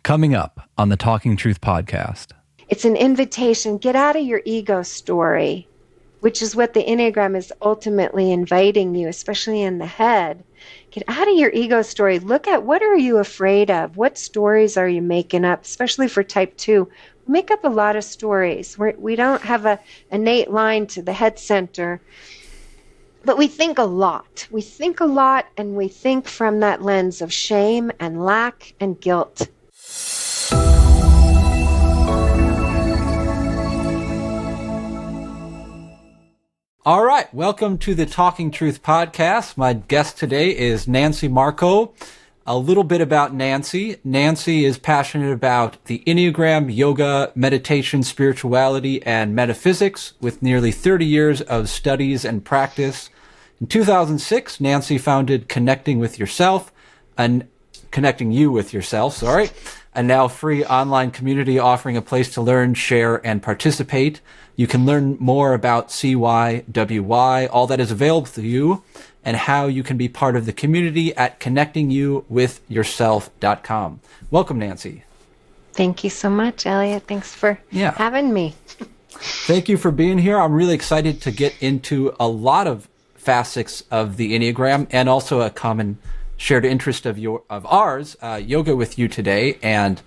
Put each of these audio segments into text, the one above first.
Coming up on the Talking Truth podcast. It's an invitation. Get out of your ego story, which is what the Enneagram is ultimately inviting you, especially in the head. Get out of your ego story. Look at what are you afraid of? What stories are you making up, especially for type 2? We make up a lot of stories. We don't have an innate line to the head center, but we think a lot. We think a lot, and we think from that lens of shame and lack and guilt. All right, welcome to the Talking Truth podcast. My guest today is Nancy Markow. A little bit about Nancy. Nancy is passionate about the Enneagram, yoga, meditation, spirituality, and metaphysics with nearly 30 years of studies and practice. In 2006, Nancy founded Connecting You with Yourself, a now free online community offering a place to learn, share, and participate. You can learn more about CYWY, all that is available to you, and how you can be part of the community at connectingyouwithyourself.com. Welcome, Nancy. Thank you so much, Elliot. Thanks for having me. Thank you for being here. I'm really excited to get into a lot of facets of the Enneagram and also a common shared interest of ours, yoga with you today. And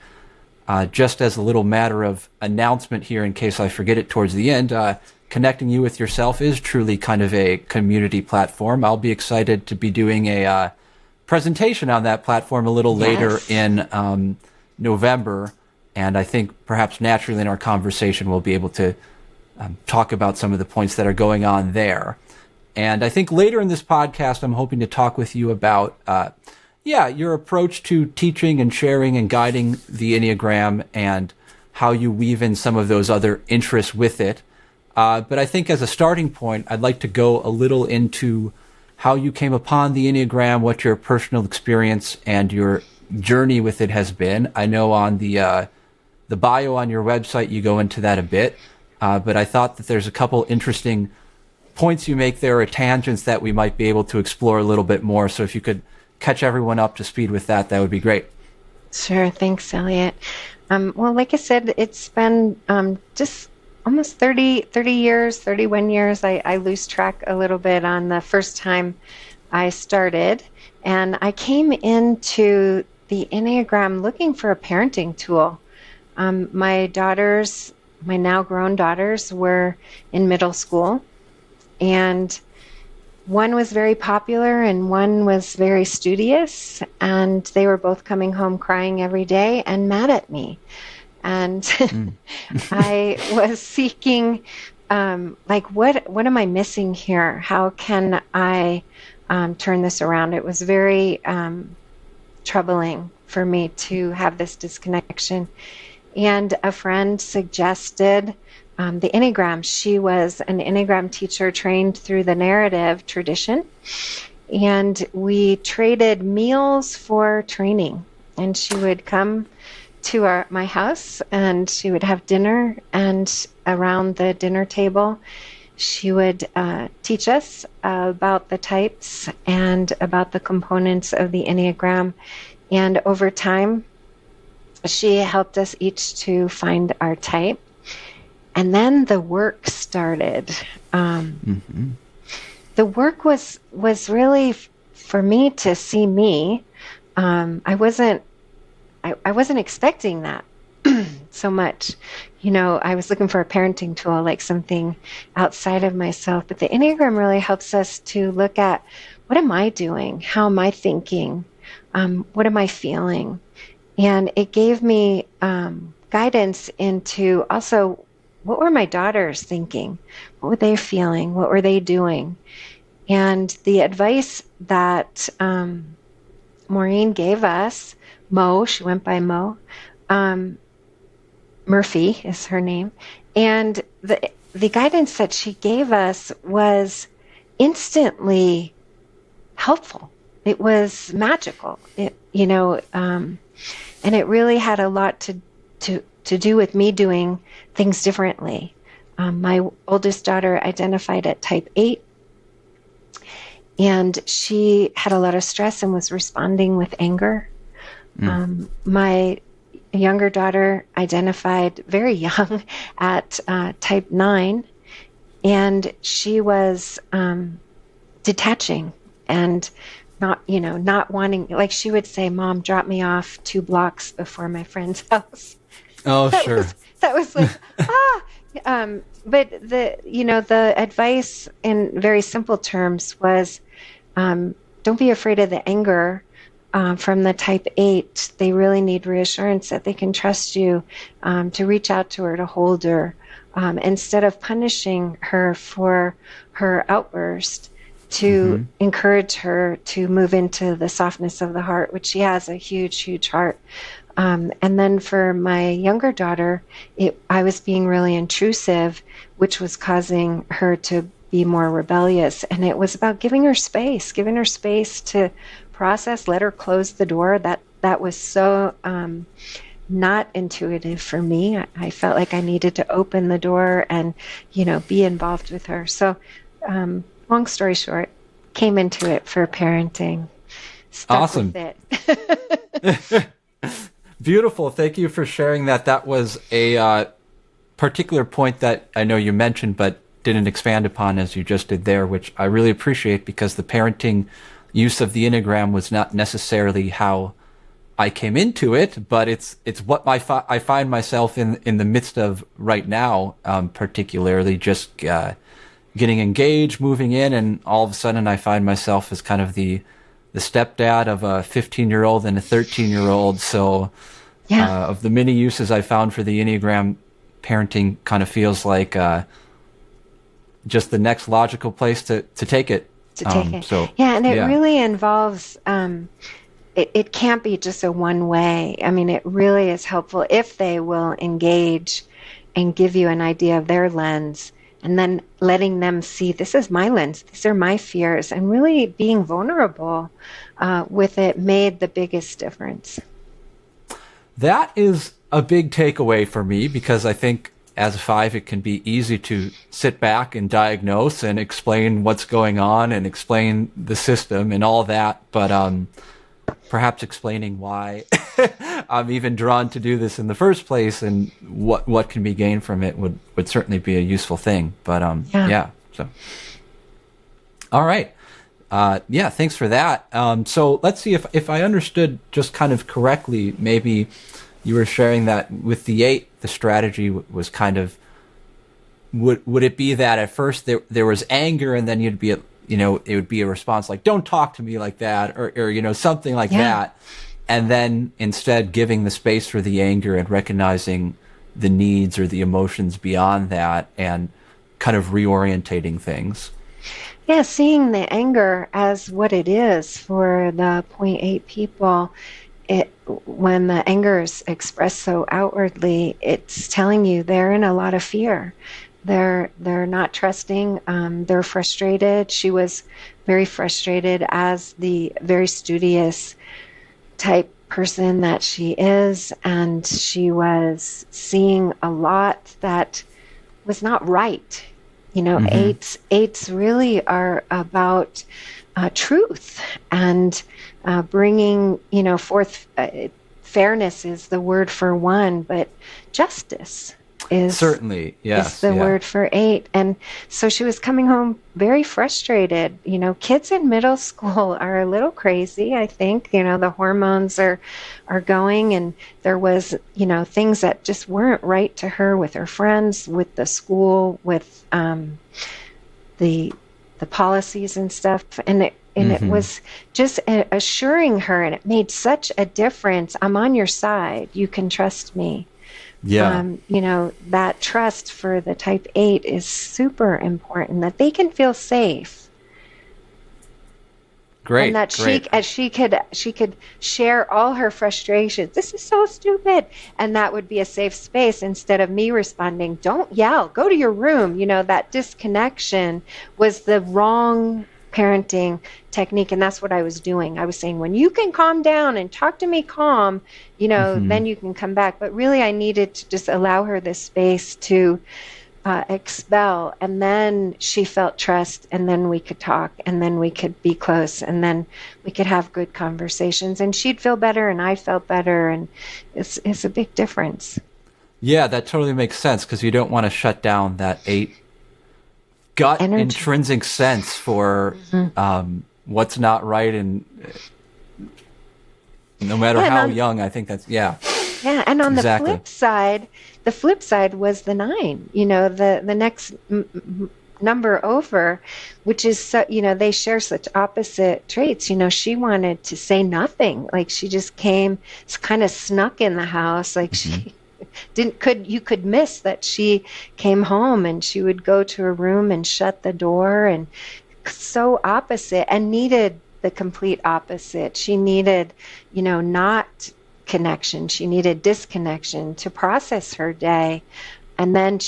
just as a little matter of announcement here, in case I forget it towards the end, Connecting You with Yourself is truly kind of a community platform. I'll be excited to be doing a presentation on that platform a little later in November. And I think perhaps naturally in our conversation, we'll be able to talk about some of the points that are going on there. And I think later in this podcast, I'm hoping to talk with you about, your approach to teaching and sharing and guiding the Enneagram and how you weave in some of those other interests with it. But I think as a starting point, I'd like to go a little into how you came upon the Enneagram, what your personal experience and your journey with it has been. I know on the bio on your website, you go into that a bit, but I thought that there's a couple interesting points you make there, or tangents that we might be able to explore a little bit more. So if you could catch everyone up to speed with that, that would be great. Sure. Thanks, Elliot. Well, like I said, it's been just almost 31 years. I lose track a little bit on the first time I started. And I came into the Enneagram looking for a parenting tool. My now grown daughters, were in middle school. And one was very popular and one was very studious, and they were both coming home crying every day and mad at me. And I was seeking, what am I missing here? How can I turn this around? It was very troubling for me to have this disconnection. And a friend suggested the Enneagram. She was an Enneagram teacher trained through the narrative tradition. And we traded meals for training. And she would come to my house and she would have dinner. And around the dinner table, she would teach us about the types and about the components of the Enneagram. And over time, she helped us each to find our type. And then the work started. The work was really for me to see me. I wasn't expecting that so much. I was looking for a parenting tool, like something outside of myself. But the Enneagram really helps us to look at, what am I doing? How am I thinking? What am I feeling? And it gave me guidance into also, what were my daughters thinking? What were they feeling? What were they doing? And the advice that Maureen gave us, Mo, she went by Mo, Murphy is her name, and the guidance that she gave us was instantly helpful. It was magical. And it really had a lot to do with me doing things differently. My oldest daughter identified at type 8, and she had a lot of stress and was responding with anger. My younger daughter identified very young at type 9, and she was detaching and not wanting, like she would say, "Mom, drop me off 2 blocks before my friend's house." Oh, sure. That was like, but the advice in very simple terms was, don't be afraid of the anger. From the type 8, they really need reassurance that they can trust you, to reach out to her, to hold her, instead of punishing her for her outburst, to encourage her to move into the softness of the heart, which she has a huge, huge heart. And then for my younger daughter, I was being really intrusive, which was causing her to be more rebellious. And it was about giving her space to process, let her close the door. That was so not intuitive for me. I felt like I needed to open the door and, be involved with her. So, long story short, came into it for parenting. Stuck Awesome. with it. Beautiful. Thank you for sharing that. That was a particular point that I know you mentioned, but didn't expand upon as you just did there, which I really appreciate, because the parenting use of the Enneagram was not necessarily how I came into it, but it's what I find myself in the midst of right now, particularly just getting engaged, moving in, and all of a sudden I find myself as kind of the stepdad of a 15-year-old and a 13-year-old. So of the many uses I found for the Enneagram, parenting kind of feels like just the next logical place to take it. And it really involves, it can't be just a one way. I mean, it really is helpful if they will engage and give you an idea of their lens, and then letting them see, this is my lens, these are my fears, and really being vulnerable with it made the biggest difference. That is a big takeaway for me, because I think as a 5, it can be easy to sit back and diagnose and explain what's going on and explain the system and all that. But perhaps explaining why I'm even drawn to do this in the first place and what can be gained from it would certainly be a useful thing. But so all right. Thanks for that. So let's see if I understood just kind of correctly. Maybe you were sharing that with the 8, the strategy was kind of, would it be that at first there was anger, and then it would be a response like, don't talk to me like that, or something like that. And then instead giving the space for the anger and recognizing the needs or the emotions beyond that and kind of reorientating things. Yeah, seeing the anger as what it is for the 0.8 people. When the anger is expressed so outwardly, it's telling you they're in a lot of fear. They're not trusting. They're frustrated. She was very frustrated as the very studious type person that she is, and she was seeing a lot that was not right. Eights really are about truth and bringing, forth. Fairness is the word for 1, but justice is certainly is the word for 8. And so she was coming home very frustrated. Kids in middle school are a little crazy, I think. The hormones are going, and there was, things that just weren't right to her with her friends, with the school, with the policies and stuff. And it was just assuring her, and it made such a difference. I'm on your side. You can trust me. That trust for the type 8 is super important, that they can feel safe. Great. And that she could share all her frustrations. This is so stupid. And that would be a safe space, instead of me responding, don't yell, go to your room. That disconnection was the wrong parenting technique, and that's what I was doing. I was saying, when you can calm down and talk to me calm, then you can come back. But really, I needed to just allow her this space to expel, and then she felt trust, and then we could talk, and then we could be close, and then we could have good conversations, and she'd feel better and I felt better, and it's a big difference. Yeah, that totally makes sense, because you don't want to shut down that gut Energy. intrinsic sense for what's not right, and no matter how young. I think that's Yeah, and on exactly. the flip side was the 9. The next number over, which is so, they share such opposite traits. She wanted to say nothing, like she just came, kind of snuck in the house, like she you could miss that she came home, and she would go to her room and shut the door, and so opposite, and needed the complete opposite. She needed, not connection. She needed disconnection to process her day. And then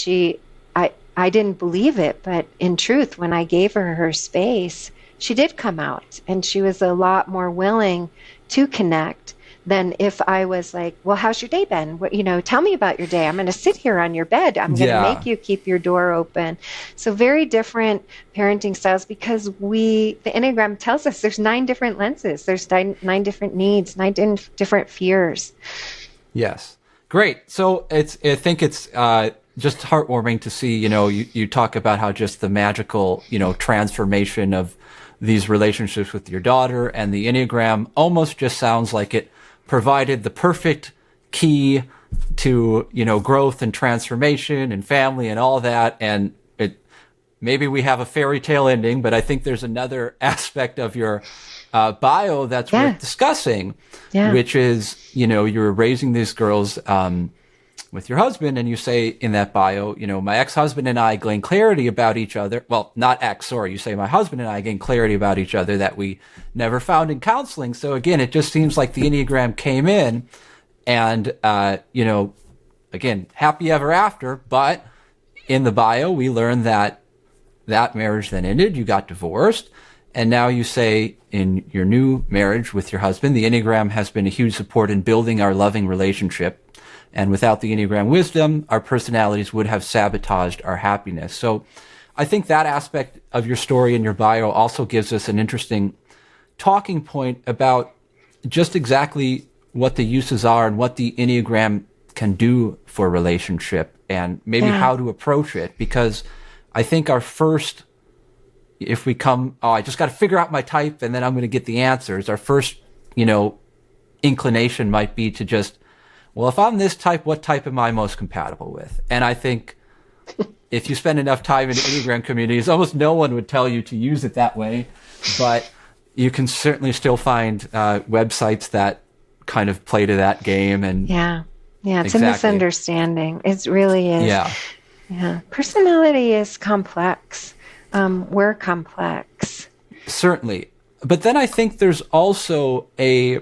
I didn't believe it, but in truth, when I gave her space, she did come out, and she was a lot more willing to connect than if I was like, well, how's your day been? Tell me about your day. I'm going to sit here on your bed. I'm going to make you keep your door open. So very different parenting styles, because the Enneagram tells us there's 9 different lenses. There's 9 different needs, 9 different fears. Yes. Great. So I think it's just heartwarming to see, you talk about how just the magical, transformation of these relationships with your daughter, and the Enneagram almost just sounds like it provided the perfect key to, growth and transformation and family and all that. And maybe we have a fairy tale ending, but I think there's another aspect of your bio that's worth discussing, which is, you're raising these girls with your husband, and you say in that bio, my ex-husband and I gained clarity about each other. Well, not ex, sorry. You say my husband and I gained clarity about each other that we never found in counseling. So again, it just seems like the Enneagram came in and, again, happy ever after. But in the bio, we learned that marriage then ended. You got divorced. And now you say in your new marriage with your husband, the Enneagram has been a huge support in building our loving relationship. And without the Enneagram wisdom, our personalities would have sabotaged our happiness. So I think that aspect of your story and your bio also gives us an interesting talking point about just exactly what the uses are and what the Enneagram can do for a relationship, and maybe how to approach it. Because I think our first, if we come, I just got to figure out my type and then I'm going to get the answers. Our first, inclination might be to just, well, if I'm this type, what type am I most compatible with? And I think if you spend enough time in Enneagram communities, almost no one would tell you to use it that way. But you can certainly still find websites that kind of play to that game. And it's a misunderstanding. It really is. Yeah. Personality is complex. We're complex. Certainly. But then I think there's also a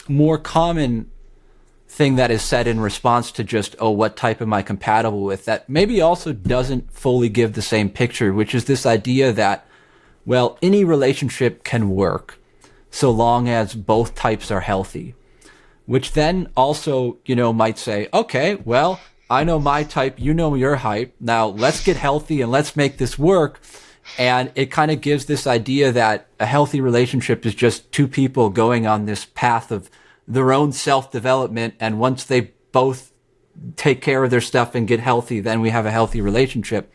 more common thing that is said in response to just, what type am I compatible with, that maybe also doesn't fully give the same picture, which is this idea that, well, any relationship can work so long as both types are healthy, which then also, might say, okay, well, I know my type, you know your type. Now let's get healthy and let's make this work. And it kind of gives this idea that a healthy relationship is just 2 people going on this path of their own self-development. And once they both take care of their stuff and get healthy, then we have a healthy relationship.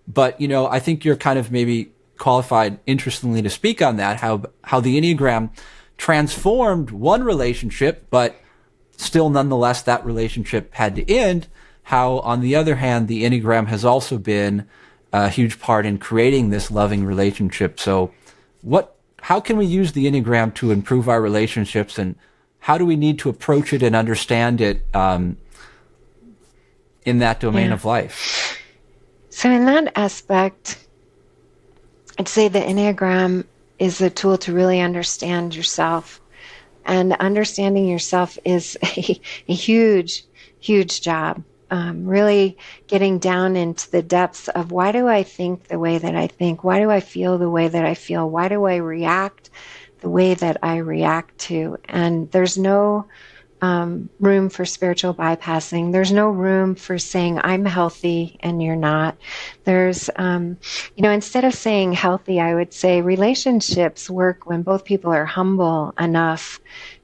But, I think you're kind of maybe qualified, interestingly, to speak on that, how the Enneagram transformed one relationship, but still nonetheless that relationship had to end. How, on the other hand, the Enneagram has also been a huge part in creating this loving relationship. So how can we use the Enneagram to improve our relationships, and how do we need to approach it and understand it in that domain of life? So in that aspect, I'd say the Enneagram is a tool to really understand yourself. And understanding yourself is a huge, huge job. Really getting down into the depths of, why do I think the way that I think? Why do I feel the way that I feel? Why do I react the way that I react to? And there's no room for spiritual bypassing. There's no room for saying I'm healthy and you're not. There's, instead of saying healthy, I would say relationships work when both people are humble enough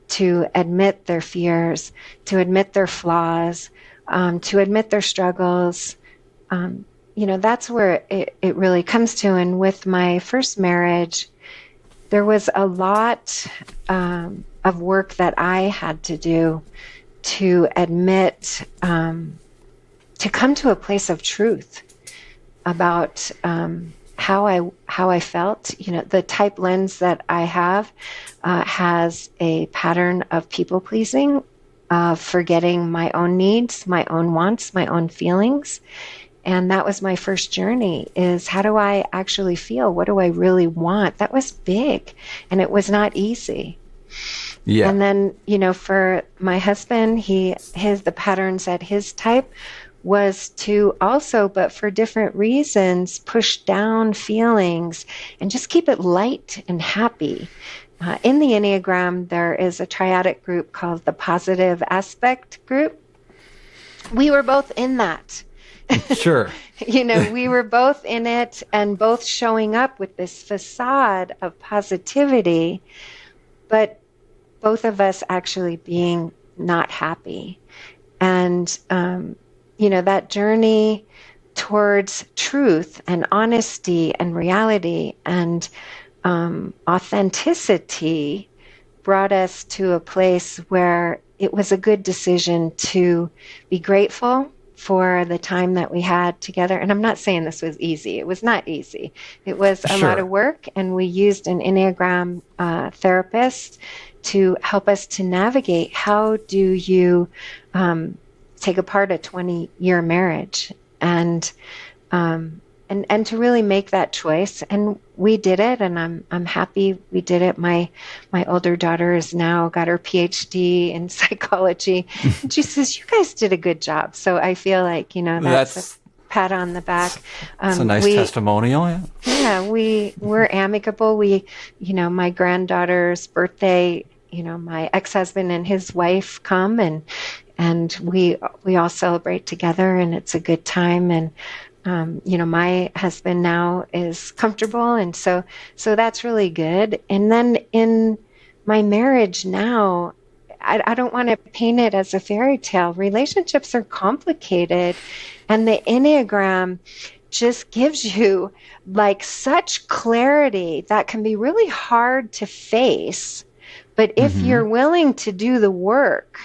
to admit their fears, to admit their flaws, to admit their struggles. That's where it really comes to. And with my first marriage, there was a lot of work that I had to do to admit, to come to a place of truth about how I felt. The type lens that I have has a pattern of people pleasing, of forgetting my own needs, my own wants, my own feelings. And that was my first journey, is how do I actually feel? What do I really want? That was big, and it was not easy. Yeah. And then, for my husband, the patterns at his type was to also, but for different reasons, push down feelings and just keep it light and happy. In the Enneagram, there is a triadic group called the Positive Aspect Group. We were both in that. Sure. We were both in it and both showing up with this facade of positivity, but both of us actually being not happy. And, that journey towards truth and honesty and reality and authenticity brought us to a place where it was a good decision to be grateful for the time that we had together. And I'm not saying this was easy. It was not easy. It was a lot of work, and we used an Enneagram therapist to help us to navigate how do you take apart a 20-year marriage and to really make that choice. And we did it, and I'm happy we did it. My older daughter has now got her PhD in psychology, and she says, "You guys did a good job." So I feel like that's a pat on the back. It's a nice testimonial. Yeah. Yeah, we're amicable. My granddaughter's birthday, my ex-husband and his wife come, and we all celebrate together, and it's a good time. And my husband now is comfortable, and so that's really good. And then in my marriage now, I don't want to paint it as a fairy tale. Relationships are complicated, and the Enneagram just gives you such clarity that can be really hard to face. But if you're willing to do the work,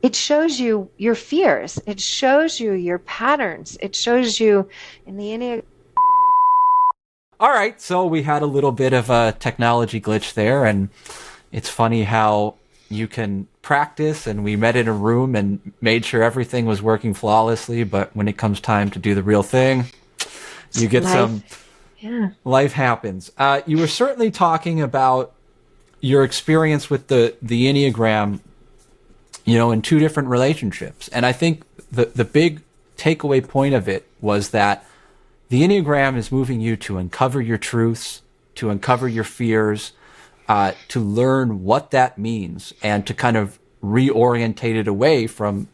it shows you your fears. It shows you your patterns. It shows you in the Enneagram. All right, so we had a little bit of a technology glitch there, and it's funny how you can practice, and we met in a room and made sure everything was working flawlessly, but when it comes time to do the real thing, you get life happens. You were certainly talking about your experience with the Enneagram, in two different relationships. And I think the big takeaway point of it was that the Enneagram is moving you to uncover your truths, to uncover your fears, to learn what that means, and to kind of reorientate it away from,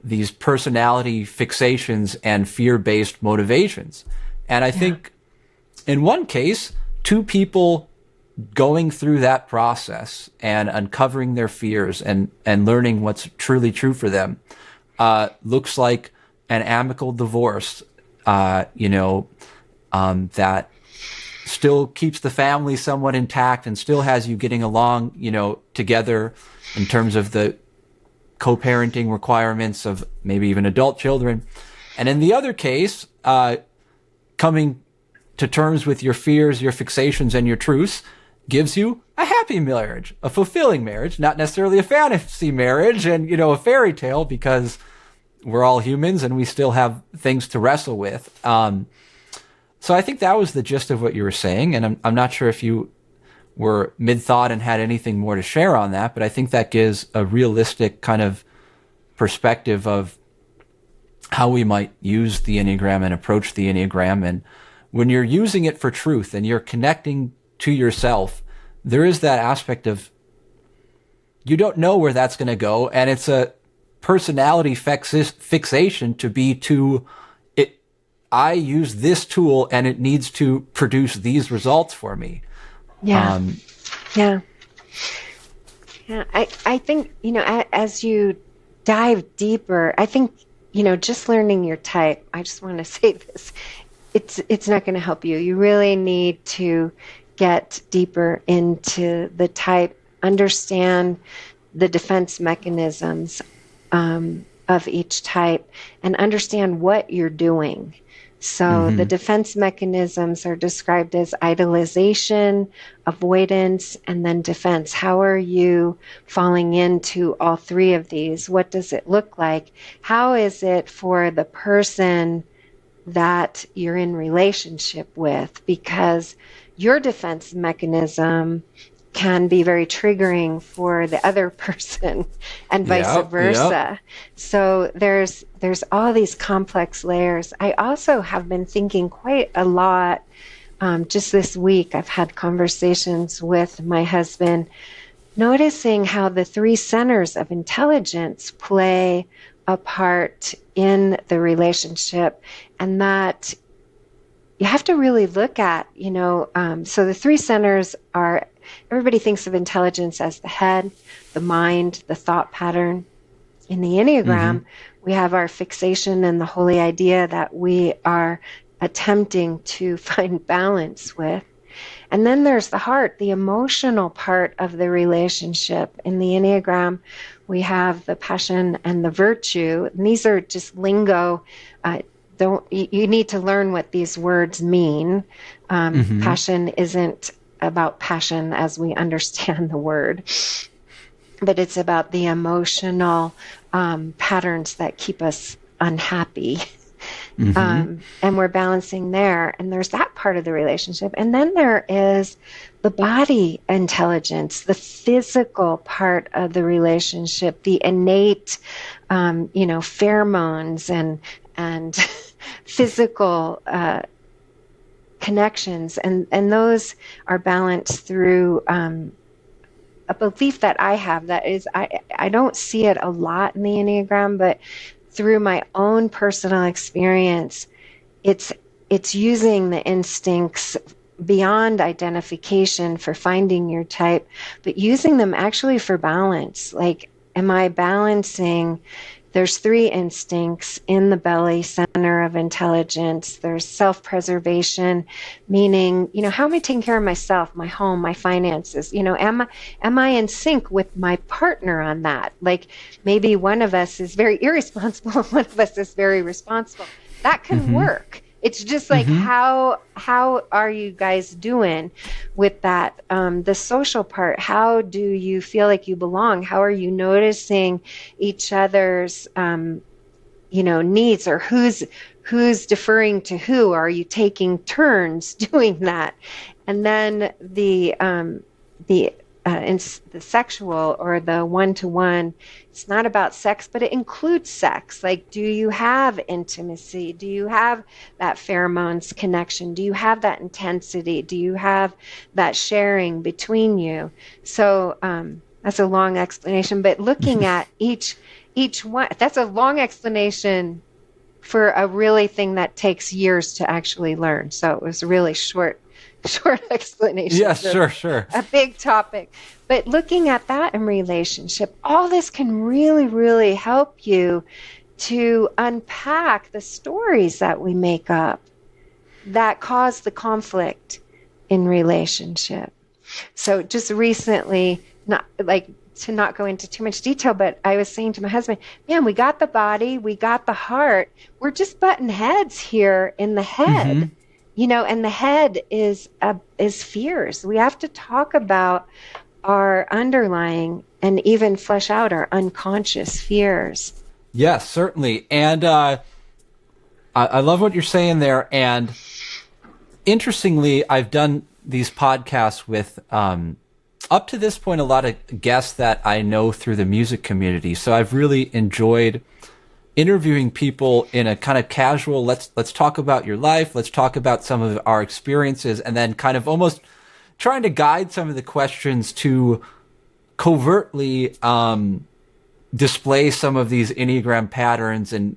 these personality fixations and fear-based motivations. And I think in one case, two people going through that process and uncovering their fears and learning what's truly true for them looks like an amicable divorce, that still keeps the family somewhat intact and still has you getting along, together in terms of the co-parenting requirements of maybe even adult children. And in the other case, coming to terms with your fears, your fixations, and your truths gives you a happy marriage, a fulfilling marriage, not necessarily a fantasy marriage and, a fairy tale, because we're all humans and we still have things to wrestle with. So I think that was the gist of what you were saying. And I'm not sure if you were mid-thought and had anything more to share on that, but I think that gives a realistic kind of perspective of how we might use the Enneagram and approach the Enneagram. And when you're using it for truth and you're connecting to yourself, there is that aspect of you don't know where that's going to go. And it's a personality fixation to be to it. I use this tool and it needs to produce these results for me. Yeah. Yeah. Yeah. I think, as you dive deeper, I think, just learning your type, I just want to say this, it's not going to help you. You really need to get deeper into the type, understand the defense mechanisms of each type, and understand what you're doing. So the defense mechanisms are described as idolization, avoidance, and then defense. How are you falling into all three of these? What does it look like? How is it for the person that you're in relationship with? Because your defense mechanism can be very triggering for the other person and vice versa. Yep. So there's all these complex layers. I also have been thinking quite a lot just this week. I've had conversations with my husband, noticing how the three centers of intelligence play a part in the relationship, and that you have to really look at, so the three centers are, everybody thinks of intelligence as the head, the mind, the thought pattern. In the Enneagram, we have our fixation and the holy idea that we are attempting to find balance with. And then there's the heart, the emotional part of the relationship. In the Enneagram, we have the passion and the virtue. And these are just lingo. You need to learn what these words mean. Passion isn't about passion as we understand the word, but it's about the emotional patterns that keep us unhappy. And we're balancing there. And there's that part of the relationship. And then there is the body intelligence, the physical part of the relationship, the innate, pheromones and physical connections. And those are balanced through a belief that I have that is, I don't see it a lot in the Enneagram, but through my own personal experience, it's using the instincts beyond identification for finding your type, but using them actually for balance. Like, am I balancing? There's three instincts in the belly center of intelligence. There's self-preservation, meaning, how am I taking care of myself, my home, my finances? Am I in sync with my partner on that? Like, maybe one of us is very irresponsible and one of us is very responsible. That can work. It's just like, how are you guys doing with that? The social part, how do you feel like you belong? How are you noticing each other's, needs, or who's deferring to who? Are you taking turns doing that? And then the sexual or the one-to-one, it's not about sex, but it includes sex. Like, do you have intimacy? Do you have that pheromones connection? Do you have that intensity? Do you have that sharing between you? So that's a long explanation, but looking at each one, that's a long explanation for a really thing that takes years to actually learn. So it was really short explanation. Yes, sure. A big topic. But looking at that in relationship, all this can really, really help you to unpack the stories that we make up that cause the conflict in relationship. So just recently, not go into too much detail, but I was saying to my husband, man, we got the body, we got the heart. We're just butting heads here in the head. And the head is fears. We have to talk about our underlying and even flesh out our unconscious fears. Yes, certainly. And I love what you're saying there. And interestingly, I've done these podcasts with, up to this point, a lot of guests that I know through the music community. So I've really enjoyed interviewing people in a kind of casual, let's talk about your life, let's talk about some of our experiences, and then kind of almost trying to guide some of the questions to covertly display some of these Enneagram patterns and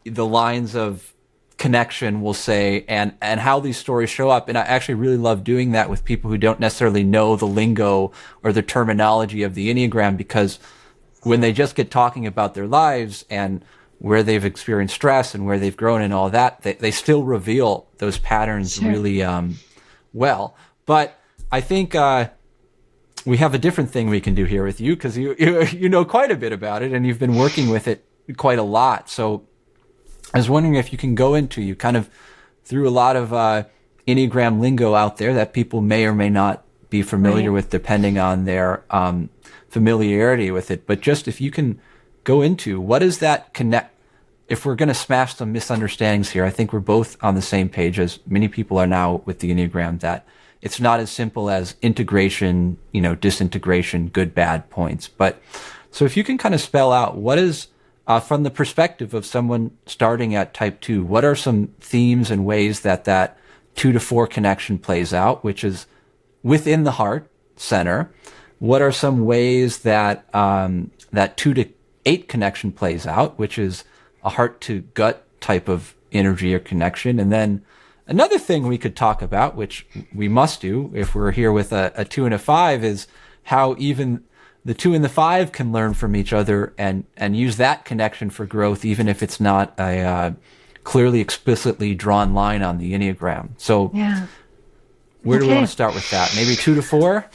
the lines of connection, we'll say, and how these stories show up. And I actually really love doing that with people who don't necessarily know the lingo or the terminology of the Enneagram, because when they just get talking about their lives and where they've experienced stress and where they've grown and all that, they still reveal those patterns really well. But I think we have a different thing we can do here with you, because you know quite a bit about it and you've been working with it quite a lot. So I was wondering if you can go into, you kind of threw a lot of Enneagram lingo out there that people may or may not be familiar with, depending on their familiarity with it. But just if you can go into, what is that connect? If we're going to smash some misunderstandings here, I think we're both on the same page, as many people are now with the Enneagram, that it's not as simple as integration, disintegration, good, bad points. But so if you can kind of spell out what is, from the perspective of someone starting at type 2, what are some themes and ways that 2 to 4 connection plays out, which is within the heart center? What are some ways that 2 to 8 connection plays out, which is a heart to gut type of energy or connection? And then another thing we could talk about, which we must do if we're here with a 2 and a 5, is how even the 2 and the 5 can learn from each other and use that connection for growth, even if it's not a clearly, explicitly drawn line on the Enneagram. So where do we want to start with that? Maybe 2 to 4?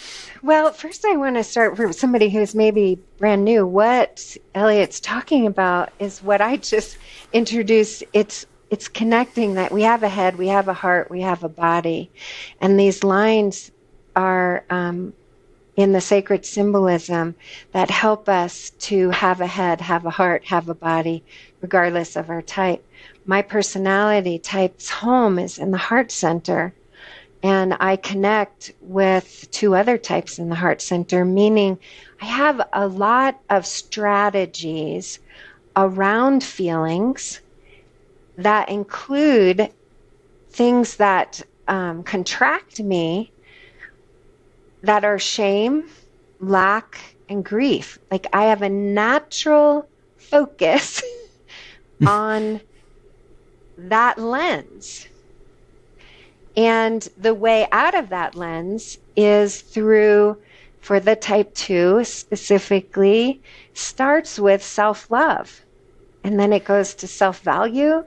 Well, first I want to start for somebody who's maybe brand new. What Elliot's talking about is what I just introduced. It's connecting that we have a head, we have a heart, we have a body. And these lines are in the sacred symbolism that help us to have a head, have a heart, have a body, regardless of our type. My personality type's home is in the heart center. And I connect with 2 other types in the heart center, meaning I have a lot of strategies around feelings that include things that contract me, that are shame, lack, and grief. Like I have a natural focus on that lens. And the way out of that lens is through, for the type 2 specifically, starts with self-love. And then it goes to self-value.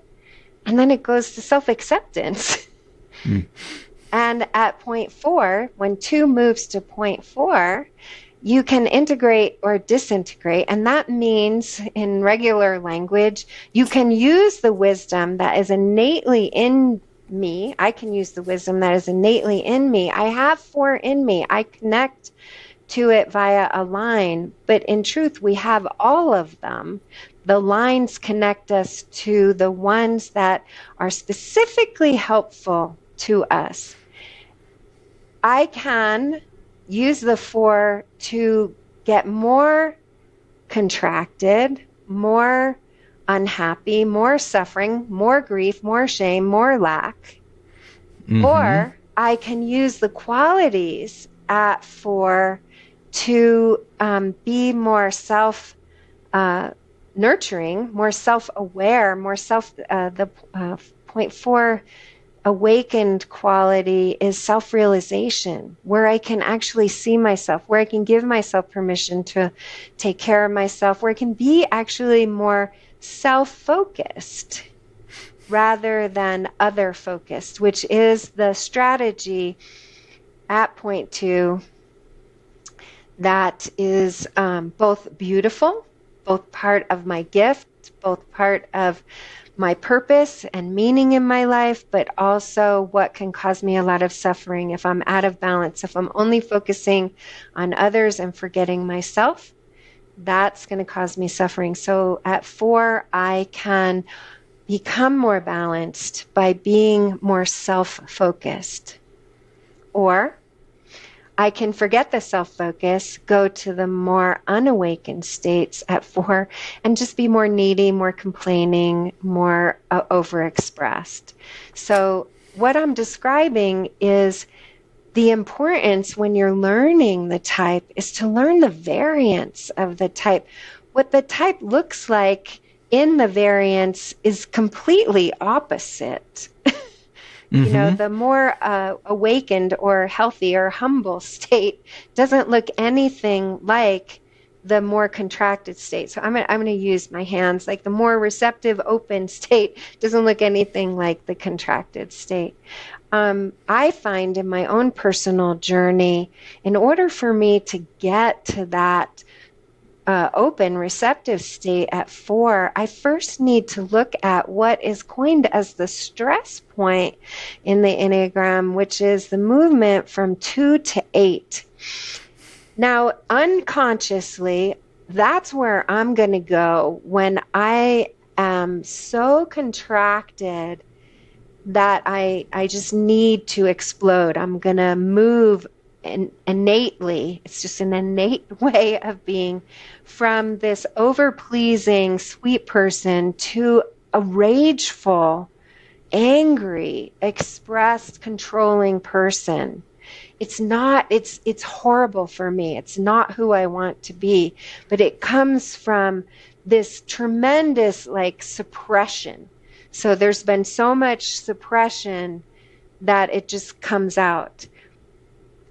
And then it goes to self-acceptance. And at point 4, when 2 moves to point 4, you can integrate or disintegrate. And that means, in regular language, you can use the wisdom that is innately in me. I can use the wisdom that is innately in me. I have 4 in me. I connect to it via a line, but in truth, we have all of them. The lines connect us to the ones that are specifically helpful to us. I can use the 4 to get more contracted, more unhappy, more suffering, more grief, more shame, more lack. Or I can use the qualities at 4 to be more self-nurturing, more self-aware, more the point 4 awakened quality is self-realization, where I can actually see myself, where I can give myself permission to take care of myself, where I can be actually more self-focused rather than other-focused, which is the strategy at point 2 that is both beautiful, both part of my gift, both part of my purpose and meaning in my life, but also what can cause me a lot of suffering if I'm out of balance, if I'm only focusing on others and forgetting myself. That's going to cause me suffering. So at 4, I can become more balanced by being more self-focused. Or I can forget the self-focus, go to the more unawakened states at 4, and just be more needy, more complaining, more overexpressed. So what I'm describing is the importance when you're learning the type is to learn the variance of the type. What the type looks like in the variance is completely opposite. You know, the more awakened or healthy or humble state doesn't look anything like the more contracted state. So I'm going to use my hands. Like the more receptive, open state doesn't look anything like the contracted state. I find in my own personal journey, in order for me to get to that open, receptive state at 4, I first need to look at what is coined as the stress point in the Enneagram, which is the movement from 2 to 8. Now, unconsciously, that's where I'm going to go when I am so contracted that I just need to explode. I'm going to move innately. It's just an innate way of being from this over-pleasing, sweet person to a rageful, angry, expressed, controlling person. It's not, it's horrible for me. It's not who I want to be, but it comes from this tremendous like suppression. So there's been so much suppression that it just comes out.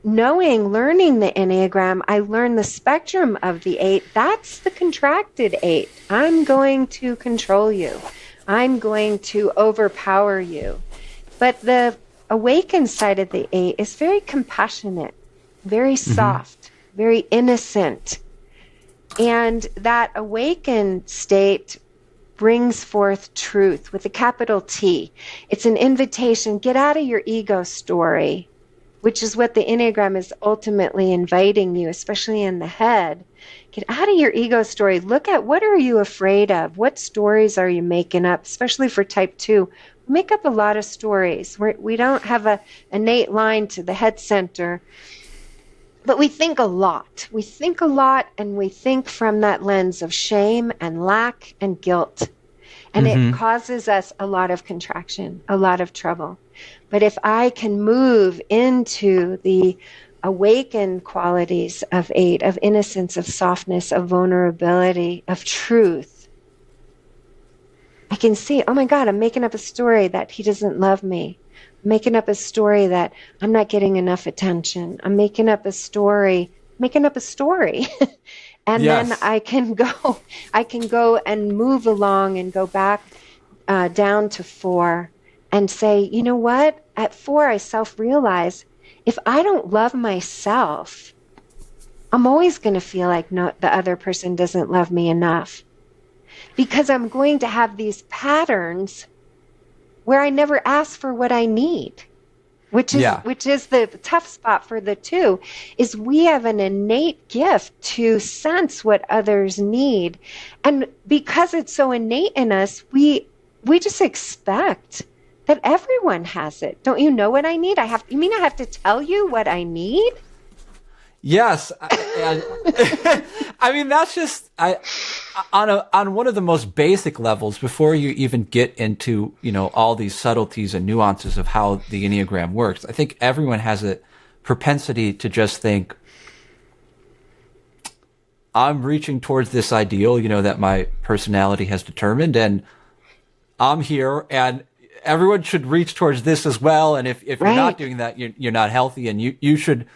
Learning the Enneagram, I learned the spectrum of the 8. That's the contracted 8. I'm going to control you. I'm going to overpower you. But the awakened side of the 8 is very compassionate, very soft, very innocent. And that awakened state brings forth truth with a capital T. It's an invitation. Get out of your ego story, which is what the Enneagram is ultimately inviting you, especially in the head. Get out of your ego story. Look at what are you afraid of? What stories are you making up, especially for type 2? We make up a lot of stories. We don't have an innate line to the head center, but we think a lot. We think a lot, and we think from that lens of shame and lack and guilt. And it causes us a lot of contraction, a lot of trouble. But if I can move into the awakened qualities of 8, of innocence, of softness, of vulnerability, of truth, I can see, oh my God, I'm making up a story that he doesn't love me. I'm making up a story that I'm not getting enough attention. I'm making up a story. And then I can go and move along and go back down to 4 and say, you know what? At 4, I self-realize if I don't love myself, I'm always going to feel like the other person doesn't love me enough, because I'm going to have these patterns where I never ask for what I need. Which is the tough spot for the 2, is we have an innate gift to sense what others need. And because it's so innate in us, we just expect that everyone has it. Don't you know what I need? You mean I have to tell you what I need? Yes. I mean, that's just on one of the most basic levels, before you even get into, all these subtleties and nuances of how the Enneagram works. I think everyone has a propensity to just think, I'm reaching towards this ideal, that my personality has determined, and I'm here, and everyone should reach towards this as well. And if you're not doing that, you're not healthy, and you should,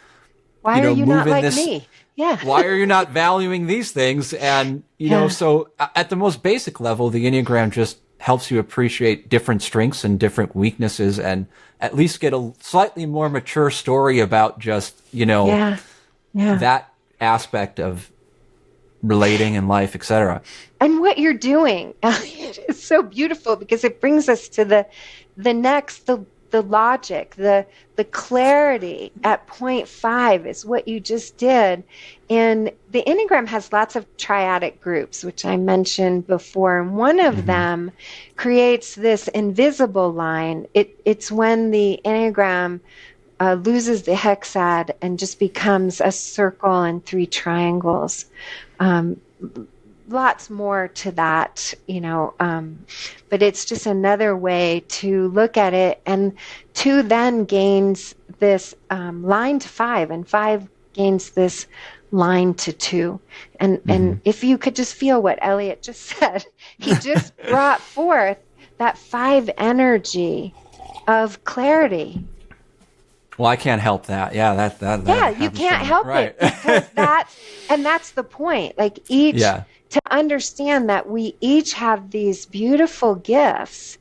why are you not like me? Yeah. Why are you not valuing these things? And, so at the most basic level, the Enneagram just helps you appreciate different strengths and different weaknesses, and at least get a slightly more mature story about just, that aspect of relating in life, etc. And what you're doing, Elliot, is so beautiful, because it brings us to the next, the logic, the clarity at point 5 is what you just did. And the Enneagram has lots of triadic groups, which I mentioned before. And one of them creates this invisible line. It's when the Enneagram loses the hexad and just becomes a circle and 3 triangles. lots more to that, but it's just another way to look at it. And 2 then gains this line to 5, and 5 gains this line to 2. And if you could just feel what Elliot just said, he just brought forth that 5 energy of clarity. Well, I can't help that. Yeah, that you can't help right. it, because that's the point. Like to understand that we each have these beautiful gifts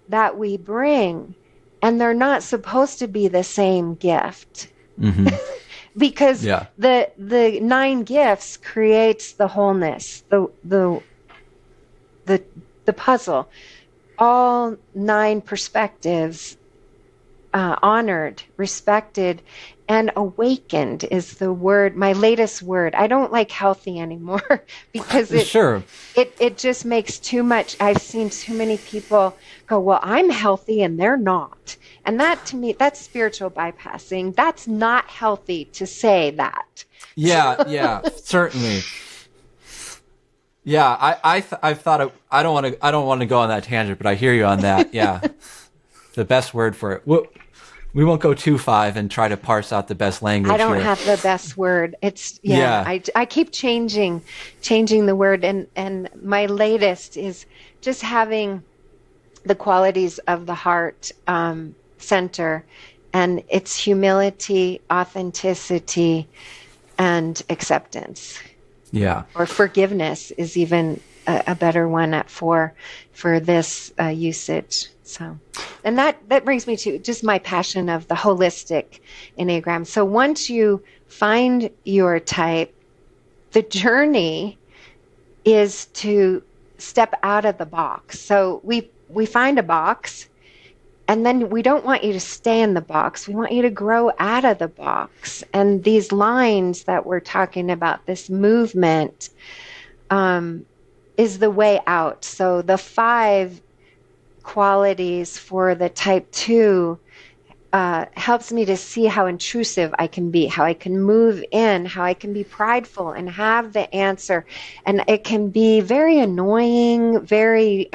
that we bring, and they're not supposed to be the same gift. Because the 9 gifts creates the wholeness, the puzzle. All 9 perspectives honored, respected, and awakened is the word, my latest word. I don't like healthy anymore because it just makes too much. I've seen too many people go, well, I'm healthy and they're not. And that, to me, that's spiritual bypassing. That's not healthy to say that. Yeah, certainly. Yeah, I've thought I don't want to go on that tangent, but I hear you on that. Yeah. The best word for it. We won't go too 5 and try to parse out the best language. I don't here. have the best word. I keep changing the word, and my latest is just having the qualities of the heart center, and it's humility, authenticity, and acceptance. Yeah. Or forgiveness is even a better one at 4 for this usage. So, and that brings me to just my passion of the holistic Enneagram. So once you find your type, the journey is to step out of the box. So we find a box, and then we don't want you to stay in the box. We want you to grow out of the box. And these lines that we're talking about, this movement, is the way out. So the 5 qualities for the type 2 helps me to see how intrusive I can be, how I can move in, how I can be prideful and have the answer. And it can be very annoying, very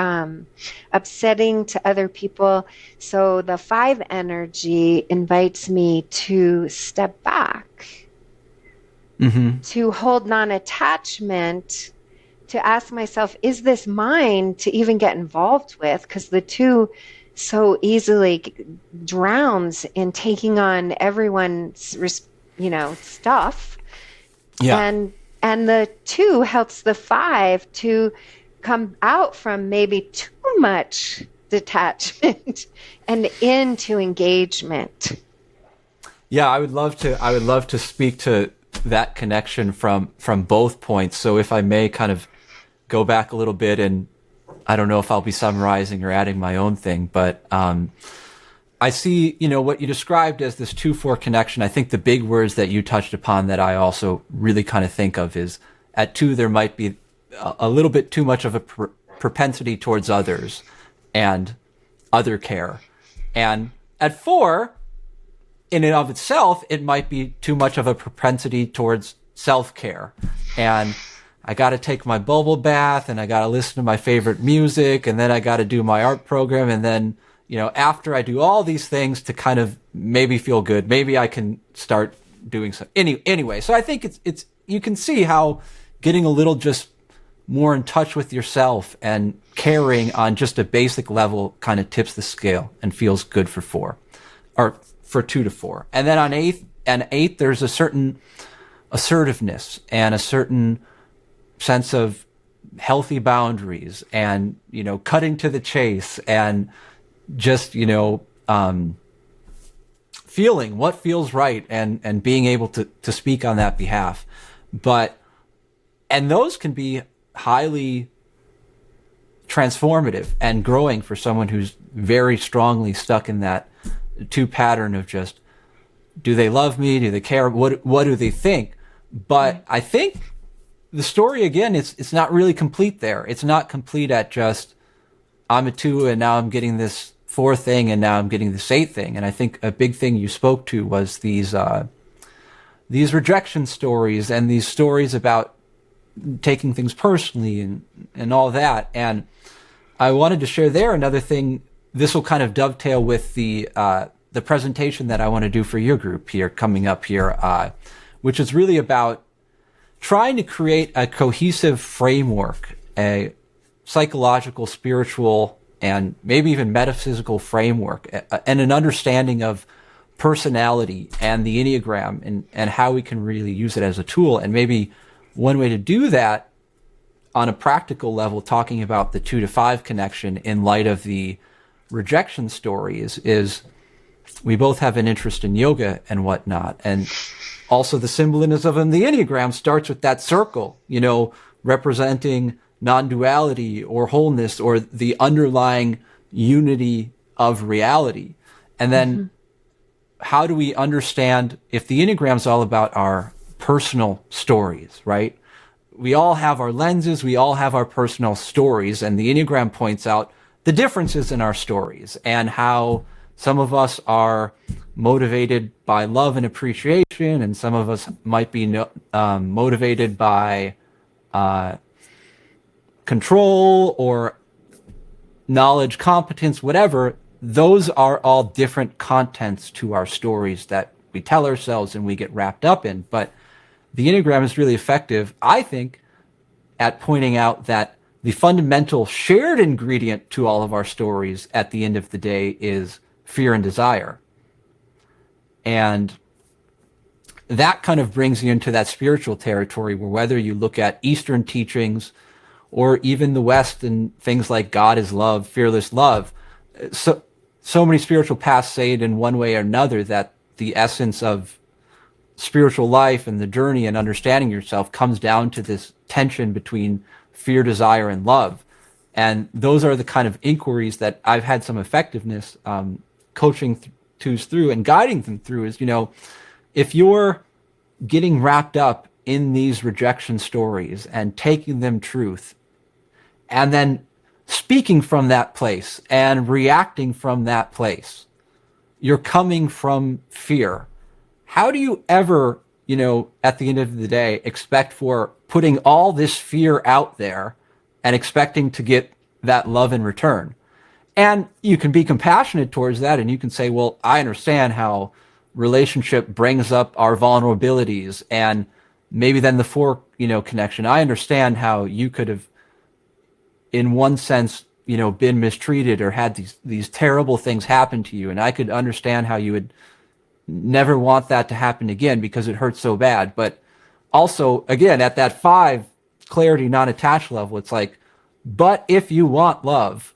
upsetting to other people. So the 5 energy invites me to step back, to hold non-attachment, to ask myself, is this mine to even get involved with? Because the 2 so easily drowns in taking on everyone's, stuff. Yeah. And the 2 helps the 5 to come out from maybe too much detachment and into engagement. Yeah, I would love to speak to that connection from both points. So if I may kind of go back a little bit, and I don't know if I'll be summarizing or adding my own thing, but I see, what you described as this 2-4 connection. I think the big words that you touched upon that I also really kind of think of is at 2, there might be a little bit too much of a propensity towards others and other care. And at 4, in and of itself, it might be too much of a propensity towards self-care. And I got to take my bubble bath, and I got to listen to my favorite music, and then I got to do my art program. And then, after I do all these things to kind of maybe feel good, maybe I can start doing so. Anyway, so I think it's you can see how getting a little just more in touch with yourself and caring on just a basic level kind of tips the scale and feels good for 4, or for 2 to 4. And then on 8, there's a certain assertiveness and a certain sense of healthy boundaries and, cutting to the chase and just, feeling what feels right and being able to speak on that behalf. And those can be highly transformative and growing for someone who's very strongly stuck in that 2 pattern of just, do they love me? Do they care? What do they think? But I think the story, again, it's not really complete there. It's not complete at just, I'm a 2 and now I'm getting this 4 thing and now I'm getting this 8 thing. And I think a big thing you spoke to was these rejection stories and these stories about taking things personally and all that. And I wanted to share there another thing. This will kind of dovetail with the presentation that I want to do for your group here coming up here, which is really about trying to create a cohesive framework, a psychological, spiritual, and maybe even metaphysical framework, and an understanding of personality and the Enneagram and how we can really use it as a tool. And maybe one way to do that on a practical level, talking about the 2 to 5 connection in light of the rejection stories, is we both have an interest in yoga and whatnot. And also the symbolism of the Enneagram starts with that circle, representing non-duality or wholeness or the underlying unity of reality. And then how do we understand, if the Enneagram is all about our personal stories, right? We all have our lenses, we all have our personal stories, and the Enneagram points out the differences in our stories and how some of us are motivated by love and appreciation, and some of us might be motivated by control or knowledge, competence, whatever. Those are all different contents to our stories that we tell ourselves and we get wrapped up in. But the Enneagram is really effective, I think, at pointing out that the fundamental shared ingredient to all of our stories at the end of the day is fear and desire. And that kind of brings you into that spiritual territory where, whether you look at Eastern teachings or even the West and things like God is love, fearless love, so many spiritual paths say it in one way or another, that the essence of spiritual life and the journey and understanding yourself comes down to this tension between fear, desire, and love. And those are the kind of inquiries that I've had some effectiveness coaching through and guiding them through. Is, if you're getting wrapped up in these rejection stories and taking them truth, and then speaking from that place and reacting from that place, you're coming from fear. How do you ever, at the end of the day, expect for putting all this fear out there and expecting to get that love in return? And you can be compassionate towards that, and you can say, well, I understand how relationship brings up our vulnerabilities, and maybe then the 4, connection. I understand how you could have, in one sense, been mistreated or had these terrible things happen to you, and I could understand how you would never want that to happen again because it hurts so bad. But also, again, at that 5 clarity, non-attached level, it's like, but if you want love,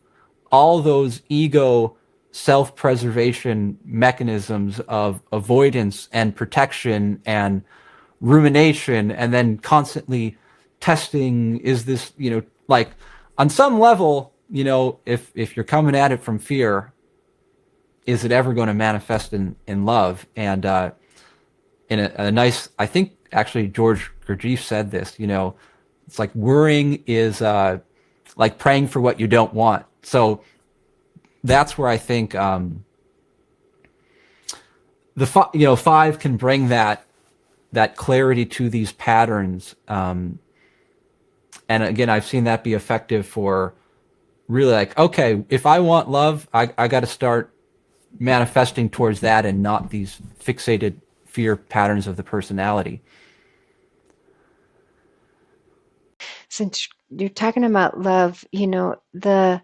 all those ego self-preservation mechanisms of avoidance and protection and rumination, and then constantly testing, is this, like, on some level, if you're coming at it from fear, is it ever going to manifest in love? And in a nice, I think actually George Gurdjieff said this, it's like worrying is like praying for what you don't want. So that's where I think the 5 can bring that clarity to these patterns. And again, I've seen that be effective for really, like, okay, if I want love, I got to start manifesting towards that and not these fixated fear patterns of the personality. Since you're talking about love, the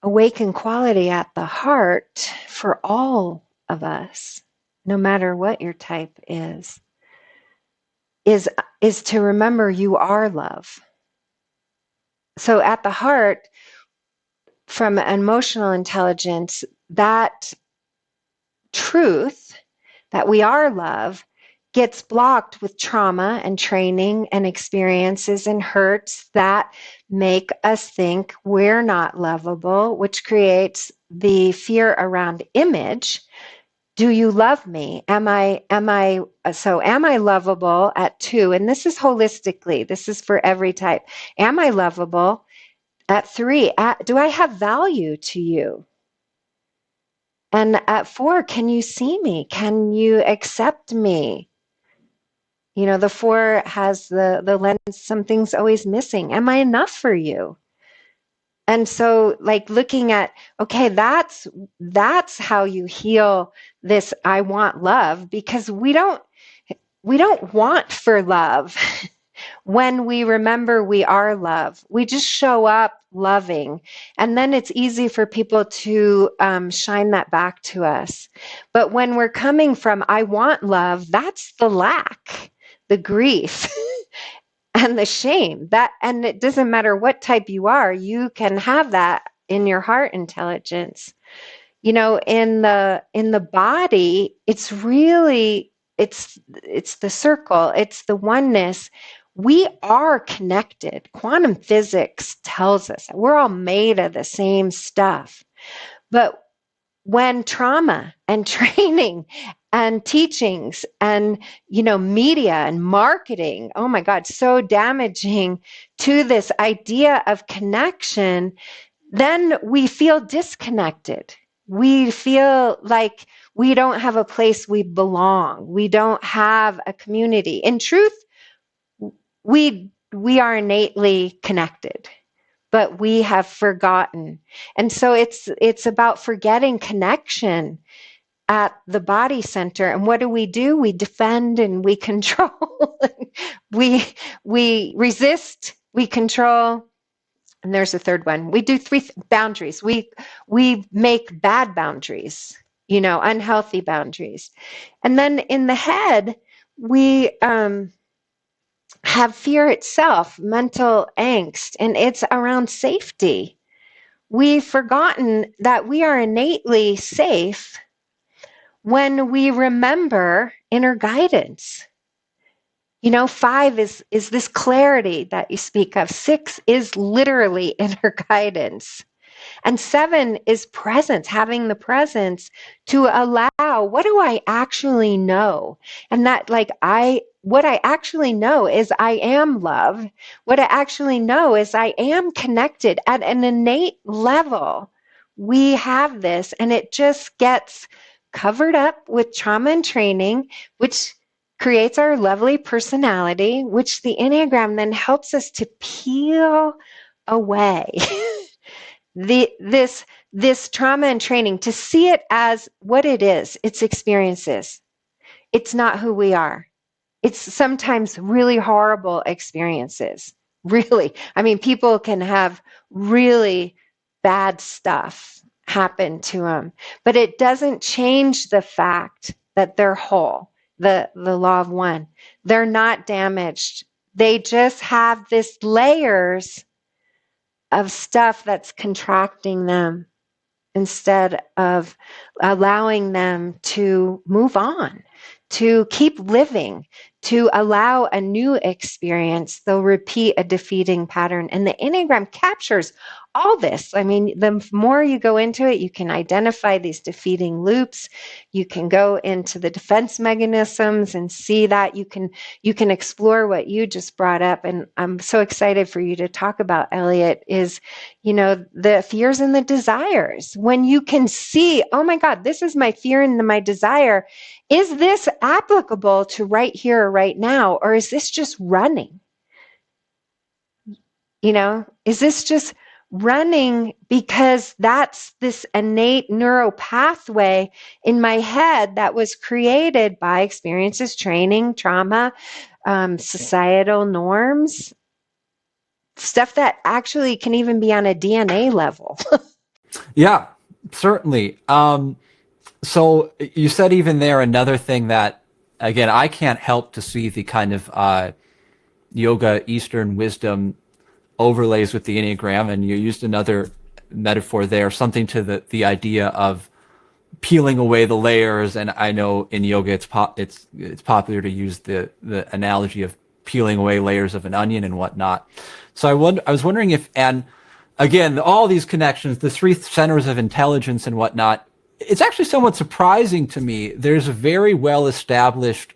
awakened quality at the heart for all of us, no matter what your type is to remember you are love. So at the heart, from emotional intelligence, that truth that we are love gets blocked with trauma and training and experiences and hurts that make us think we're not lovable, which creates the fear around image. Do you love me? Am I lovable at 2? And this is holistically, this is for every type. Am I lovable at 3? Do I have value to you? And at 4, can you see me? Can you accept me? The 4 has the lens, something's always missing. Am I enough for you? And so like looking at, okay, that's how you heal this I want love, because we don't want for love. When we remember we are love, we just show up loving. And then it's easy for people to shine that back to us. But when we're coming from, I want love, that's the lack, the grief, and the shame. And it doesn't matter what type you are, you can have that in your heart intelligence. In the body, it's really, it's the circle, it's the oneness. We are connected. Quantum physics tells us we're all made of the same stuff. But when trauma and training and teachings and media and marketing, oh my God, so damaging to this idea of connection, then we feel disconnected. We feel like we don't have a place we belong. We don't have a community. In truth, we are innately connected, but we have forgotten. And so it's about forgetting connection at the body center. And what do? We defend and we control. we resist, we control. And there's a third one. We do 3 boundaries. We make bad boundaries, unhealthy boundaries. And then in the head, we have fear itself, mental angst, and it's around safety. We've forgotten that we are innately safe when we remember inner guidance. 5 is this clarity that you speak of. 6 is literally inner guidance. And 7 is presence, having the presence to allow, what do I actually know? And that what I actually know is I am love. What I actually know is I am connected at an innate level. We have this, and it just gets covered up with trauma and training, which creates our lovely personality, which the Enneagram then helps us to peel away. This trauma and training, to see it as what it is, its experiences. It's not who we are. It's sometimes really horrible experiences. Really. I mean, people can have really bad stuff happen to them, but it doesn't change the fact that they're whole. The law of one. They're not damaged. They just have this layers of stuff that's contracting them instead of allowing them to move on, to keep living, to allow a new experience. They'll repeat a defeating pattern. And the Enneagram captures all this. I mean, the more you go into it, you can identify these defeating loops. You can go into the defense mechanisms and see that. You can explore what you just brought up. And I'm so excited for you to talk about, Elliot, is, the fears and the desires. When you can see, oh my God, this is my fear and my desire. Is this applicable to right here or right now? Or is this just running? Is this just running because that's this innate neural pathway in my head that was created by experiences, training, trauma, societal norms, stuff that actually can even be on a DNA level. Yeah, certainly. So you said even there, another thing that, again, I can't help to see the kind of yoga, Eastern wisdom overlays with the Enneagram, and you used another metaphor there, something to the idea of peeling away the layers. And I know in yoga it's popular to use the analogy of peeling away layers of an onion and whatnot. So I was wondering if, and again, all these connections, the 3 centers of intelligence and whatnot, it's actually somewhat surprising to me. There's a very well established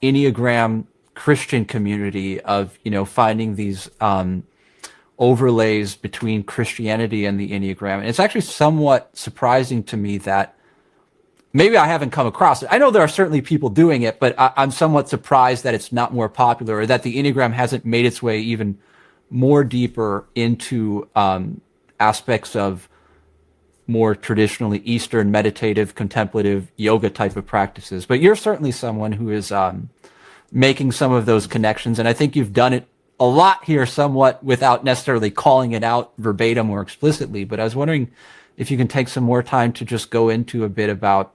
Enneagram Christian community of finding these overlays between Christianity and the Enneagram. And it's actually somewhat surprising to me that maybe I haven't come across it. I know there are certainly people doing it, but I'm somewhat surprised that it's not more popular, or that the Enneagram hasn't made its way even more deeper into aspects of more traditionally Eastern meditative, contemplative yoga type of practices. But you're certainly someone who is making some of those connections, and I think you've done it a lot here, somewhat without necessarily calling it out verbatim or explicitly. But I was wondering if you can take some more time to just go into a bit about,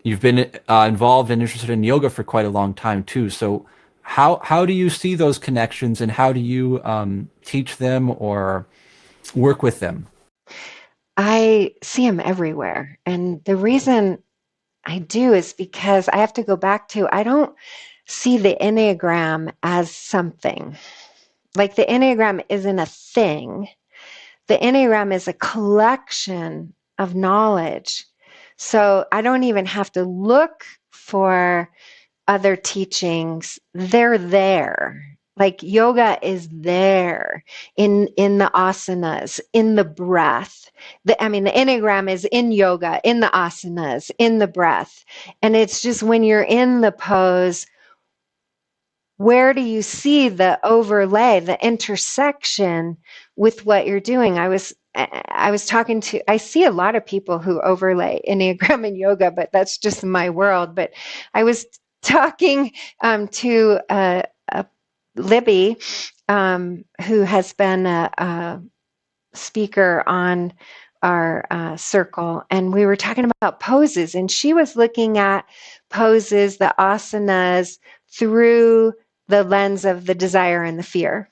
you've been involved and interested in yoga for quite a long time too. So how do you see those connections, and how do you teach them or work with them? I see them everywhere. And the reason I do is because I have to go back to, I don't see the Enneagram as something. Like the Enneagram isn't a thing. The Enneagram is a collection of knowledge. So I don't even have to look for other teachings. They're there. Like yoga is there in the asanas, in the breath. The Enneagram is in yoga, in the asanas, in the breath. And it's just when you're in the pose, where do you see the overlay, the intersection with what you're doing? I was talking to, I see a lot of people who overlay Enneagram and yoga, but that's just my world. But I was talking to Libby, who has been a speaker on our circle, and we were talking about poses, and she was looking at poses, the asanas, through the lens of the desire and the fear.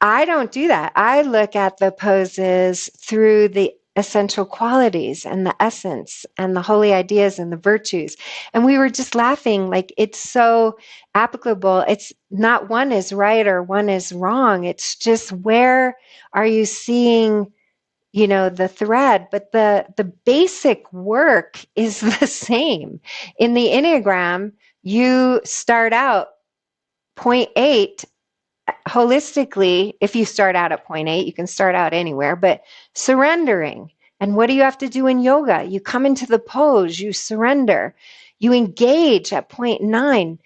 I don't do that. I look at the poses through the essential qualities and the essence and the holy ideas and the virtues. And we were just laughing, like it's so applicable. It's not one is right or one is wrong. It's just, where are you seeing, the thread? But the basic work is the same. In the Enneagram, you start out point 8 holistically. If you start out at point 8, you can start out anywhere, but surrendering. And what do you have to do in yoga? You come into the pose, you surrender, you engage at point 9.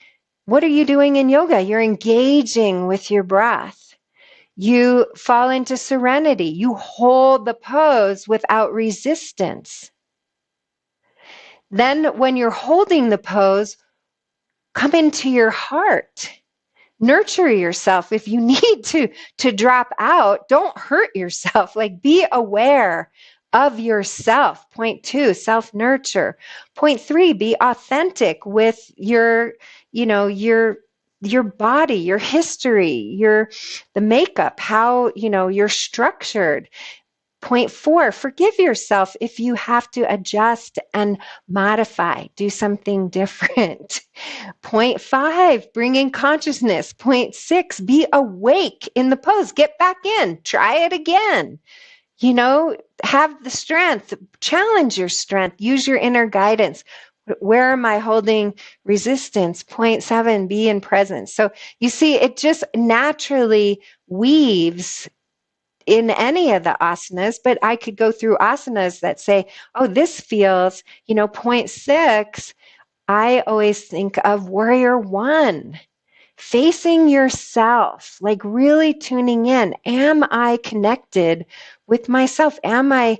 What are you doing in yoga? You're engaging with your breath. You fall into serenity. You hold the pose without resistance. Then when you're holding the pose, come into your heart. Nurture yourself. If you need to drop out, don't hurt yourself. Like, be aware of yourself. Point 2, self-nurture. Point 3, be authentic with your body, your history, the makeup, how, you're structured. Point 4, forgive yourself if you have to adjust and modify, do something different. Point 5, bring in consciousness. Point 6, be awake in the pose. Get back in, try it again. Have the strength, challenge your strength, use your inner guidance. Where am I holding resistance? Point 7, be in presence. So you see, it just naturally weaves in any of the asanas, but I could go through asanas that say, oh, this feels, point 6, I always think of warrior 1, facing yourself, like really tuning in. Am I connected with myself? Am I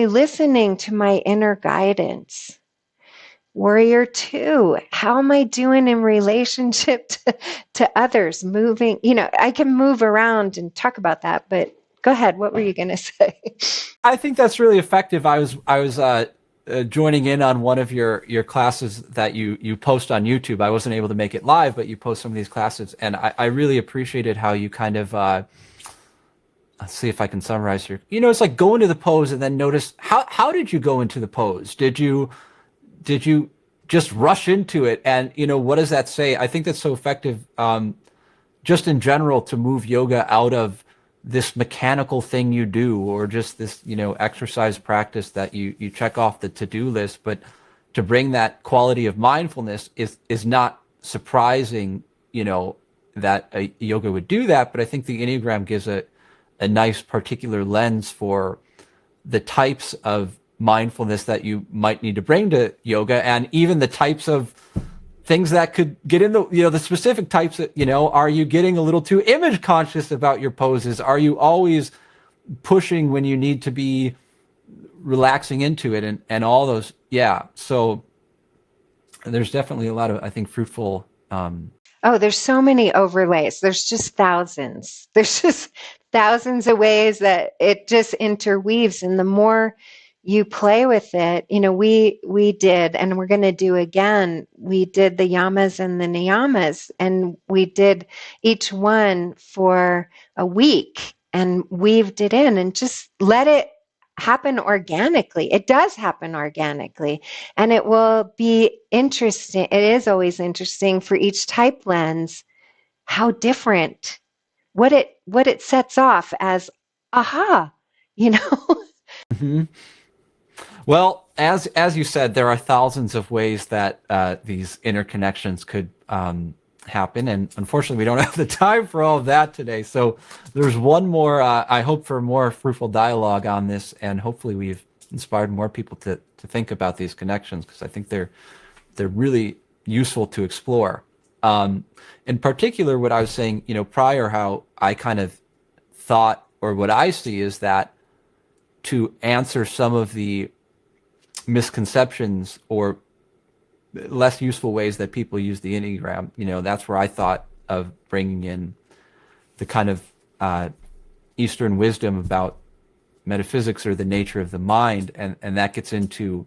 listening to my inner guidance? Warrior 2, how am I doing in relationship to others? Moving, I can move around and talk about that, but go ahead. What were you going to say? I think that's really effective. I was joining in on one of your classes that you post on YouTube. I wasn't able to make it live, but you post some of these classes, and I really appreciated how you kind of, let's see if I can summarize here. It's like go into the pose and then notice how did you go into the pose? Did you just rush into it? And, what does that say? I think that's so effective, just in general, to move yoga out of this mechanical thing you do, or just this, exercise practice that you check off the to-do list. But to bring that quality of mindfulness is not surprising, that a yoga would do that. But I think the Enneagram gives a nice particular lens for the types of mindfulness that you might need to bring to yoga, and even the types of things that could get in the specific types that, are you getting a little too image conscious about your poses? Are you always pushing when you need to be relaxing into it, and all those? Yeah. So there's definitely a lot of, I think, fruitful. There's so many overlays. There's just thousands. There's just thousands of ways that it just interweaves. And the more you play with it, we did, and we're going to do again. We did the yamas and the niyamas, and we did each one for a week and weaved it in and just let it happen organically. It does happen organically, and it will be interesting. It is always interesting for each type lens, how different, what it sets off as, aha, Mm-hmm. Well, as you said, there are thousands of ways that these interconnections could happen, and unfortunately, we don't have the time for all of that today. So there's one more. I hope for more fruitful dialogue on this, and hopefully, we've inspired more people to think about these connections, because I think they're really useful to explore. In particular, what I was saying, prior, how I kind of thought, or what I see is that to answer some of the misconceptions or less useful ways that people use the Enneagram, that's where I thought of bringing in the kind of Eastern wisdom about metaphysics, or the nature of the mind, and that gets into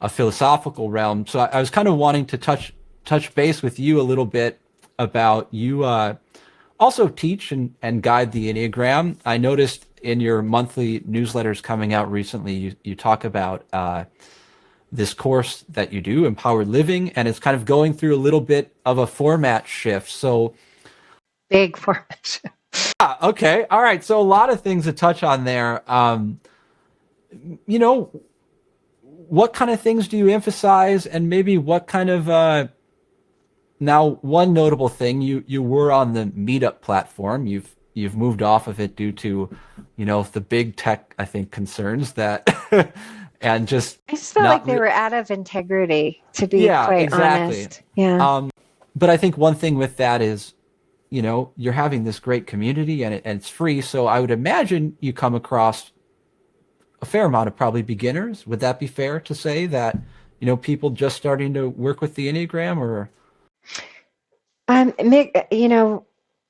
a philosophical realm. So I was kind of wanting to touch base with you a little bit about, you also teach and guide the Enneagram. I noticed in your monthly newsletters coming out recently, you talk about this course that you do, Empowered Living, and it's kind of going through a little bit of a format shift. So big format shift. Okay. All right. So a lot of things to touch on there. What kind of things do you emphasize, and maybe what kind of, now one notable thing, you were on the Meetup platform. You've moved off of it due to, the big tech, I think, concerns that, and just. I just felt like they were out of integrity, to be quite honest. Yeah. But I think one thing with that is, you're having this great community, and it's free. So I would imagine you come across a fair amount of probably beginners. Would that be fair to say that, people just starting to work with the Enneagram, or?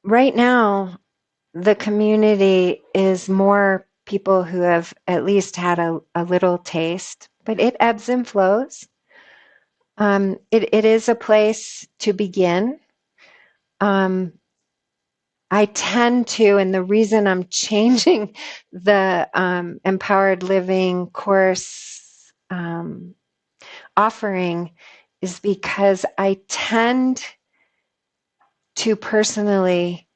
Right now, the community is more people who have at least had a little taste, but it ebbs and flows. It is a place to begin. I tend to, and the reason I'm changing the Empowered Living course offering is because I tend to personally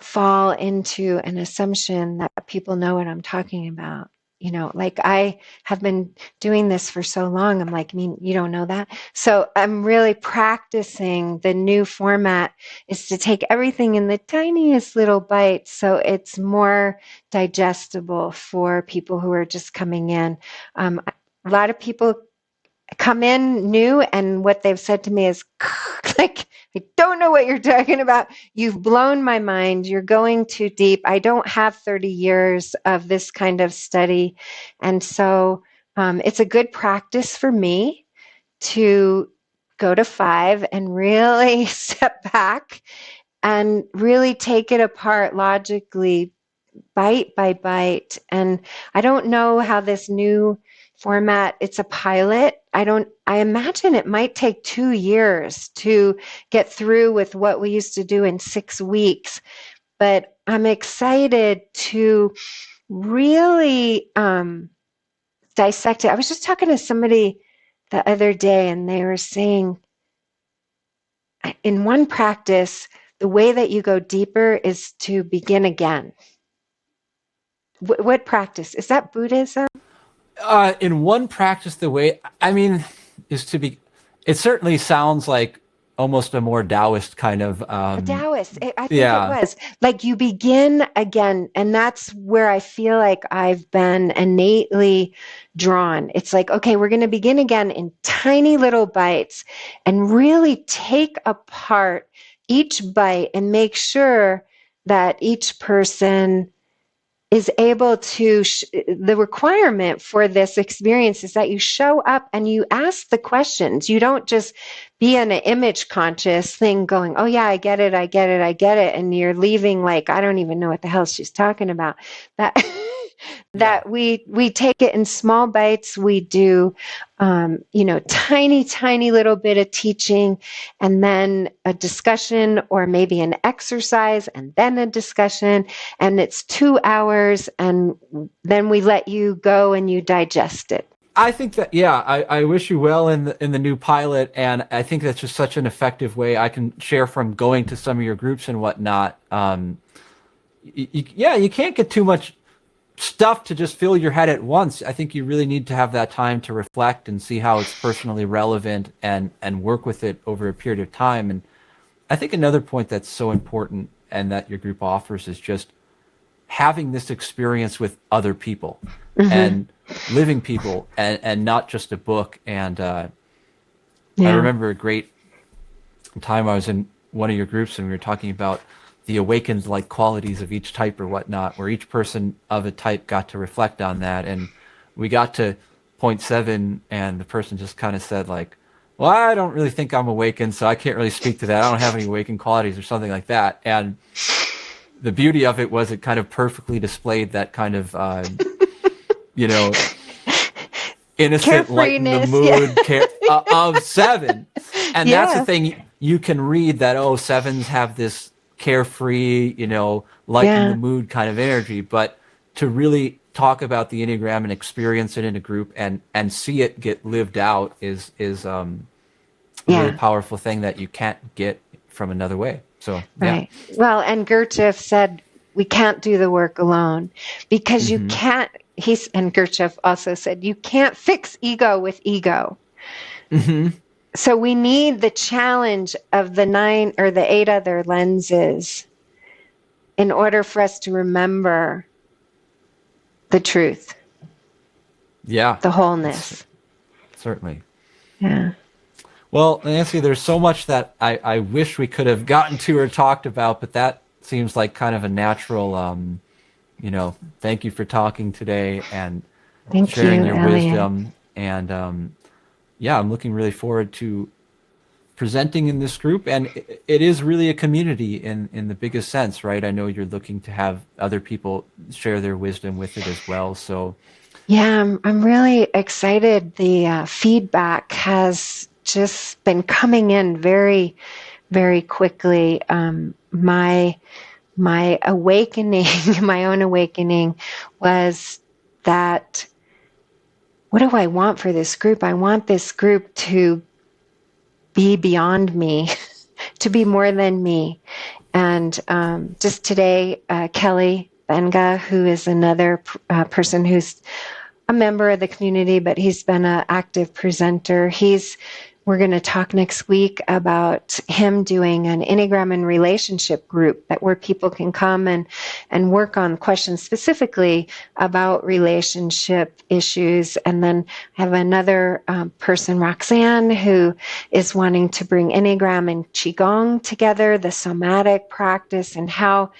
fall into an assumption that people know what I'm talking about. Like, I have been doing this for so long. I'm like, you don't know that? So I'm really practicing. The new format is to take everything in the tiniest little bites, so it's more digestible for people who are just coming in. A lot of people come in new, and what they've said to me is, like, I don't know what you're talking about. You've blown my mind. You're going too deep. I don't have 30 years of this kind of study. And so it's a good practice for me to go to 5 and really step back and really take it apart logically, bite by bite. And I don't know how this new format, it's a pilot. I imagine it might take 2 years to get through with what we used to do in 6 weeks. But I'm excited to really dissect it. I was just talking to somebody the other day, and they were saying, in one practice, the way that you go deeper is to begin again. What practice? Is that Buddhism? In one practice, the way, is to be, it certainly sounds like almost a more Taoist kind of, A Taoist. I think yeah. it was like you begin again, and that's where I feel like I've been innately drawn. It's like, okay, we're going to begin again in tiny little bites and really take apart each bite and make sure that each person is able to, the requirement for this experience is that you show up and you ask the questions. You don't just be in an image conscious thing going, oh yeah, I get it, I get it, I get it. And you're leaving like, I don't even know what the hell she's talking about. That, that we take it in small bites. We do, tiny little bit of teaching and then a discussion or maybe an exercise and then a discussion. And it's 2 hours and then we let you go and you digest it. I think that, I wish you well in the new pilot, and I think that's just such an effective way. I can share from going to some of your groups and whatnot. You can't get too much stuff to just fill your head at once. I think you really need to have that time to reflect and see how it's personally relevant and work with it over a period of time. And I think another point that's so important and that your group offers is just having this experience with other people and living people and not just a book. And I remember a great time I was in one of your groups and we were talking about the awakened like qualities of each type or whatnot, where each person of a type got to reflect on that. And we got to point 7 and the person just kind of said like, well, I don't really think I'm awakened, so I can't really speak to that. I don't have any awakened qualities or something like that. And the beauty of it was it kind of perfectly displayed that kind of, innocent, lighten the mood of 7. And that's the thing, you can read that, 7s have this carefree, lighten the mood kind of energy. But to really talk about the Enneagram and experience it in a group and see it get lived out is a really powerful thing that you can't get from another way. So, right. Well, and Gurdjieff said, we can't do the work alone because you can't, and Gurdjieff also said, you can't fix ego with ego. So we need the challenge of the 9 or the 8 other lenses in order for us to remember the truth. Yeah. The wholeness. Certainly. Yeah. Well, Nancy, there's so much that I wish we could have gotten to or talked about, but that seems like kind of a natural, thank you for talking today and sharing your Elliot. wisdom. And I'm looking really forward to presenting in this group. And it is really a community in the biggest sense, right? I know you're looking to have other people share their wisdom with it as well. So yeah, I'm really excited. The feedback has just been coming in very, very quickly. My awakening, my own awakening was that, what do I want for this group? I want this group to be beyond me, to be more than me. And just today, Kelly Benga, who is another person who's a member of the community, but he's been an active presenter. We're going to talk next week about him doing an Enneagram and Relationship group where people can come and work on questions specifically about relationship issues. And then I have another person, Roxanne, who is wanting to bring Enneagram and Qigong together, the somatic practice, and how,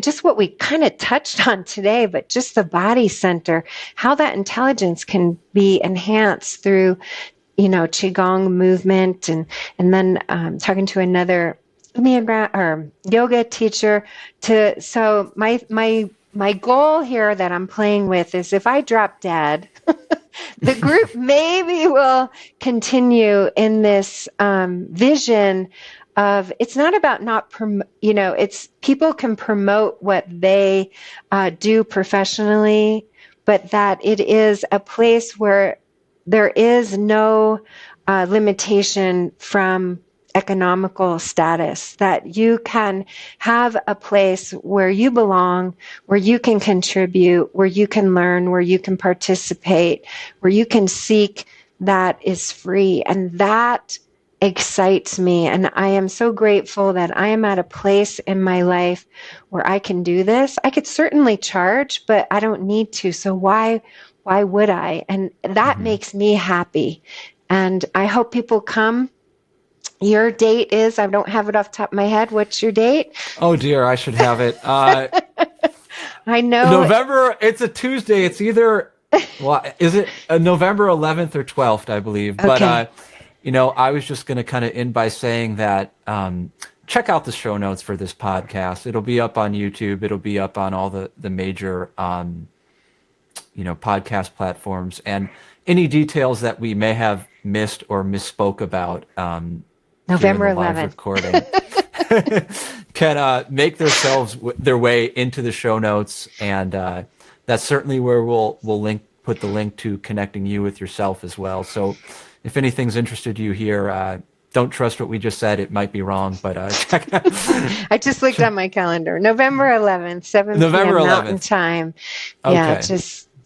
just what we kind of touched on today, but just the body center, how that intelligence can be enhanced through Qigong movement, and then talking to another Enneagram or yoga teacher. So my goal here that I'm playing with is if I drop dead, the group maybe will continue in this vision of, it's not about it's people can promote what they do professionally, but that it is a place where there is no limitation from economical status, that you can have a place where you belong, where you can contribute, where you can learn, where you can participate, where you can seek, that is free. And that excites me. And I am so grateful that I am at a place in my life where I can do this. I could certainly charge, but I don't need to. So why would I? And that makes me happy. And I hope people come. Your date is, I don't have it off the top of my head. What's your date? Oh dear, I should have it. I know. November, it's a Tuesday. It's either, well, is it November 11th or 12th, I believe. Okay. But, I was just going to kind of end by saying that check out the show notes for this podcast. It'll be up on YouTube. It'll be up on all the major, podcast platforms. And any details that we may have missed or misspoke about November here in the live 11th. recording can make their way into the show notes. And that's certainly where we'll put the link to connecting you with yourself as well. So if anything's interested you here, don't trust what we just said. It might be wrong, but check out. I just looked on my calendar. November 11th, 7 November p.m. 11th. Mountain Time. Yeah, Okay.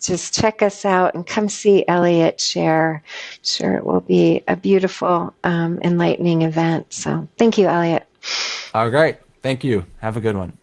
just check us out and come see Elliot share. Sure, it will be a beautiful, enlightening event. So thank you, Elliot. All right. Thank you. Have a good one.